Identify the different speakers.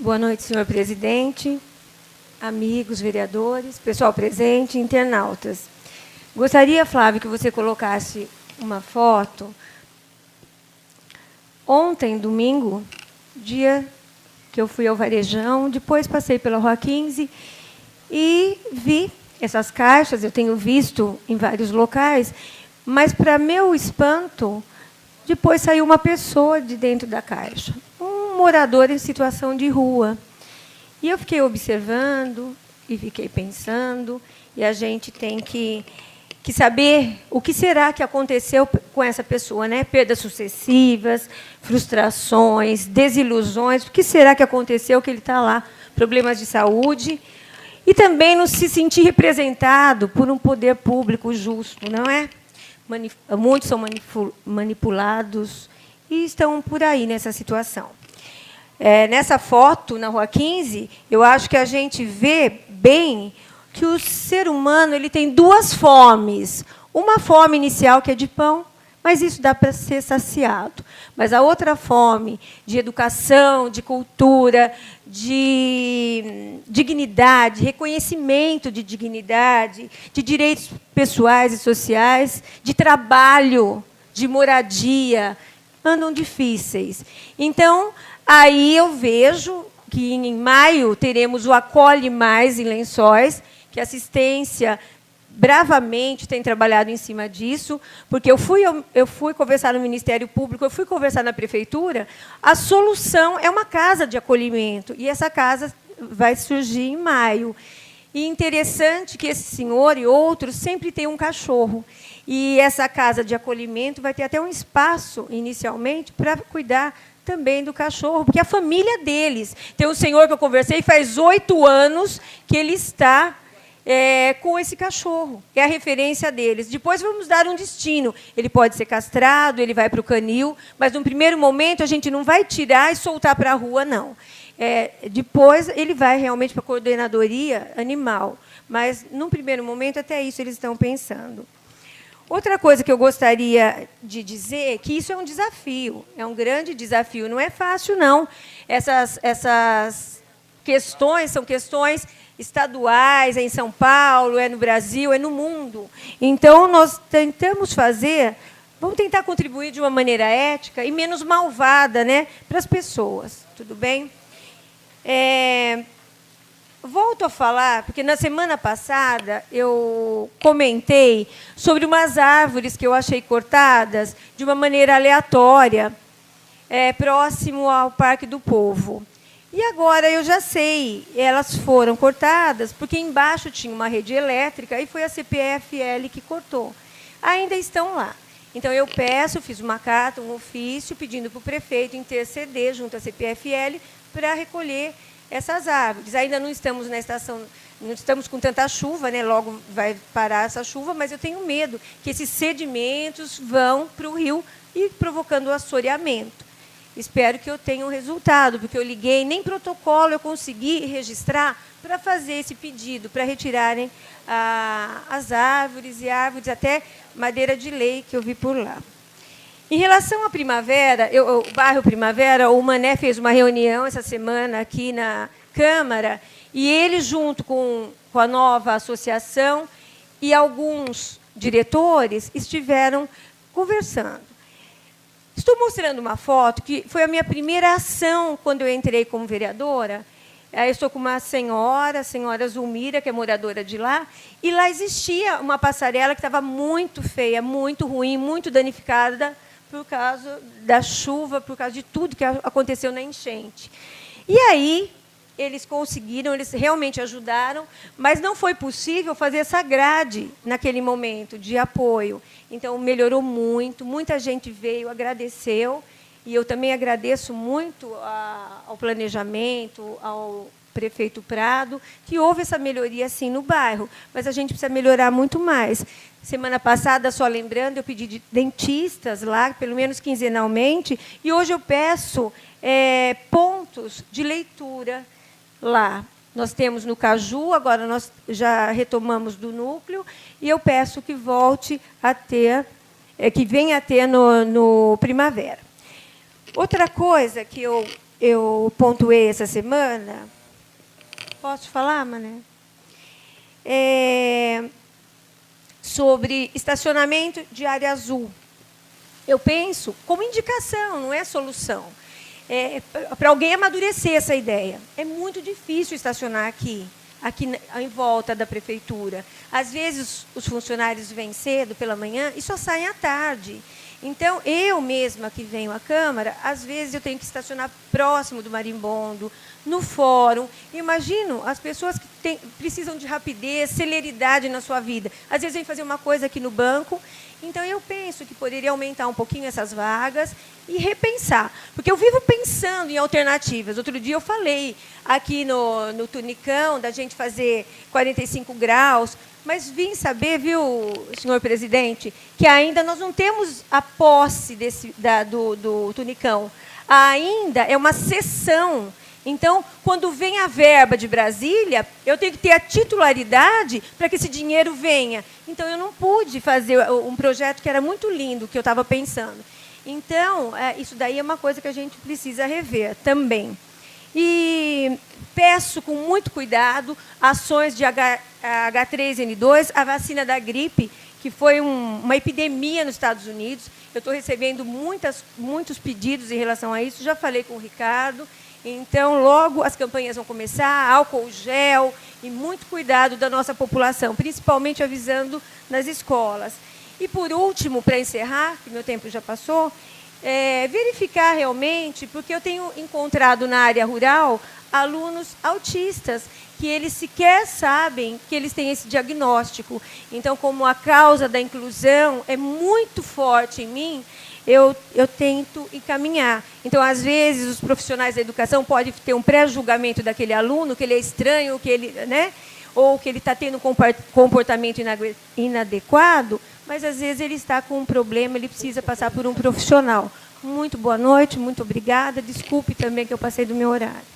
Speaker 1: Boa noite, senhor presidente, amigos, vereadores, pessoal presente, internautas. Gostaria, Flávio, que você colocasse uma foto. Ontem, domingo, dia que eu fui ao Varejão, depois passei pela Rua 15 e vi essas caixas, eu tenho visto em vários locais, mas, para meu espanto, depois saiu uma pessoa de dentro da caixa, um morador em situação de rua. E eu fiquei observando e fiquei pensando, e a gente tem que saber o que será que aconteceu com essa pessoa, né? Perdas sucessivas, frustrações, desilusões. O que será que aconteceu que ele está lá? Problemas de saúde. E também não se sentir representado por um poder público justo, não é? Muitos são manipulados e estão por aí nessa situação. Nessa foto, na Rua 15, eu acho que a gente vê bem que o ser humano ele tem duas fomes. Uma fome inicial, que é de pão, mas isso dá para ser saciado. Mas a outra fome de educação, de cultura, de dignidade, reconhecimento de dignidade, de direitos pessoais e sociais, de trabalho, de moradia, andam difíceis. Então, aí eu vejo que, em maio, teremos o Acolhe Mais em Lençóis, que a assistência bravamente tem trabalhado em cima disso, porque eu fui conversar no Ministério Público, eu fui conversar na Prefeitura, a solução é uma casa de acolhimento, e essa casa vai surgir em maio. E interessante que esse senhor e outros sempre têm um cachorro, e essa casa de acolhimento vai ter até um espaço, inicialmente, para cuidar também do cachorro, porque a família deles. Tem um senhor que eu conversei, faz 8 anos que ele está com esse cachorro, que é a referência deles. Depois vamos dar um destino. Ele pode ser castrado, ele vai para o canil, mas, no primeiro momento, a gente não vai tirar e soltar para a rua, não. Depois, ele vai realmente para a coordenadoria animal. Mas, num primeiro momento, até isso eles estão pensando. Outra coisa que eu gostaria de dizer é que isso é um desafio, é um grande desafio. Não é fácil, não. Essas questões são questões estaduais, é em São Paulo, é no Brasil, é no mundo. Então, nós tentamos vamos tentar contribuir de uma maneira ética e menos malvada, né, para as pessoas. Tudo bem? Volto a falar, porque na semana passada eu comentei sobre umas árvores que eu achei cortadas de uma maneira aleatória, próximo ao Parque do Povo. E agora eu já sei, elas foram cortadas porque embaixo tinha uma rede elétrica e foi a CPFL que cortou. Ainda estão lá. Então, eu fiz uma carta, um ofício, pedindo para o prefeito interceder junto à CPFL para recolher essas árvores. Ainda não estamos na estação, não estamos com tanta chuva, né? Logo vai parar essa chuva, mas eu tenho medo que esses sedimentos vão para o rio e provocando o assoreamento. Espero que eu tenha um resultado, porque eu liguei, nem protocolo eu consegui registrar para fazer esse pedido, para retirarem as árvores, e árvores até madeira de lei que eu vi por lá. Em relação à Primavera, o bairro Primavera, o Mané fez uma reunião essa semana aqui na Câmara, e ele, junto com a nova associação e alguns diretores, estiveram conversando. Estou mostrando uma foto que foi a minha primeira ação quando eu entrei como vereadora. Eu estou com uma senhora, a senhora Zulmira, que é moradora de lá, e lá existia uma passarela que estava muito feia, muito ruim, muito danificada por causa da chuva, por causa de tudo que aconteceu na enchente. E aí, eles conseguiram, eles realmente ajudaram, mas não foi possível fazer essa grade naquele momento de apoio. Então, melhorou muito, muita gente veio, agradeceu, e eu também agradeço muito ao planejamento, ao prefeito Prado, que houve essa melhoria, sim, no bairro, mas a gente precisa melhorar muito mais. Semana passada, só lembrando, eu pedi de dentistas lá, pelo menos quinzenalmente, e hoje eu peço pontos de leitura lá. Nós temos no Caju, agora nós já retomamos do núcleo, e eu peço que volte a ter, que venha a ter no Primavera. Outra coisa que eu eu pontuei essa semana. Posso falar, Mané? Sobre estacionamento de área azul. Eu penso como indicação, não é solução. Para alguém amadurecer essa ideia. É muito difícil estacionar aqui em volta da prefeitura. Às vezes, os funcionários vêm cedo, pela manhã, e só saem à tarde. Então, eu mesma que venho à Câmara, às vezes eu tenho que estacionar próximo do marimbondo, no fórum. Imagino as pessoas que precisam de rapidez, celeridade na sua vida. Às vezes, vêm fazer uma coisa aqui no banco. Então, eu penso que poderia aumentar um pouquinho essas vagas e repensar. Porque eu vivo pensando em alternativas. Outro dia eu falei aqui no Tunicão, da gente fazer 45 graus, mas vim saber, viu, senhor presidente, que ainda nós não temos a posse do Tunicão. Ainda é uma cessão. Então, quando vem a verba de Brasília, eu tenho que ter a titularidade para que esse dinheiro venha. Então, eu não pude fazer um projeto que era muito lindo, que eu estava pensando. Então, isso daí é uma coisa que a gente precisa rever também. E peço com muito cuidado ações de H3N2, a vacina da gripe, que foi uma epidemia nos Estados Unidos. Eu estou recebendo muitos pedidos em relação a isso, já falei com o Ricardo. Então, logo as campanhas vão começar, álcool gel e muito cuidado da nossa população, principalmente avisando nas escolas. E, por último, para encerrar, que meu tempo já passou, verificar realmente, porque eu tenho encontrado na área rural alunos autistas, que eles sequer sabem que eles têm esse diagnóstico. Então, como a causa da inclusão é muito forte em mim, eu tento encaminhar. Então, às vezes, os profissionais da educação podem ter um pré-julgamento daquele aluno, que ele é estranho, que ele, ou que ele está tendo um comportamento inadequado, mas, às vezes, ele está com um problema, ele precisa passar por um profissional. Muito boa noite, muito obrigada. Desculpe também que eu passei do meu horário.